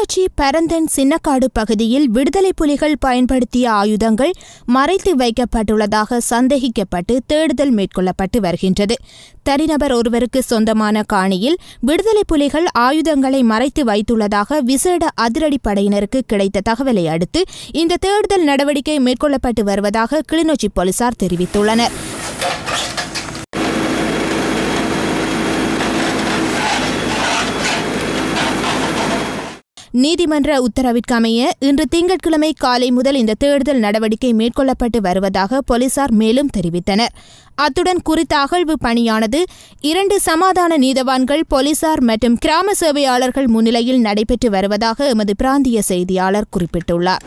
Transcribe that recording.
கிளிநொச்சி பரந்தன் சின்னக்காடு பகுதியில் விடுதலை புலிகள் பயன்படுத்திய ஆயுதங்கள் மறைத்து வைக்கப்பட்டுள்ளதாக சந்தேகிக்கப்பட்டு தேடுதல் மேற்கொள்ளப்பட்டு வருகின்றது. தனிநபர் ஒருவருக்கு சொந்தமான காணியில் விடுதலை புலிகள் ஆயுதங்களை மறைத்து வைத்துள்ளதாக விசேட அதிரடிப்படையினருக்கு கிடைத்த தகவலை அடுத்து இந்த தேடுதல் நடவடிக்கை மேற்கொள்ளப்பட்டு வருவதாக கிளிநொச்சி போலீசார் தெரிவித்துள்ளனர். நீதிமன்ற உத்தரவிற்கமைய இன்று திங்கட்கிழமை காலை முதல் இந்த தேடுதல் நடவடிக்கை மேற்கொள்ளப்பட்டு வருவதாக போலீசார் மேலும் தெரிவித்தனர். அத்துடன் குறித்த அகழ்வு பணியானது 2 சமாதான நீதவான்கள், போலீசார் மற்றும் கிராம சேவையாளர்கள் முன்னிலையில் நடைபெற்று வருவதாக எமது பிராந்திய செய்தியாளர் குறிப்பிட்டுள்ளார்.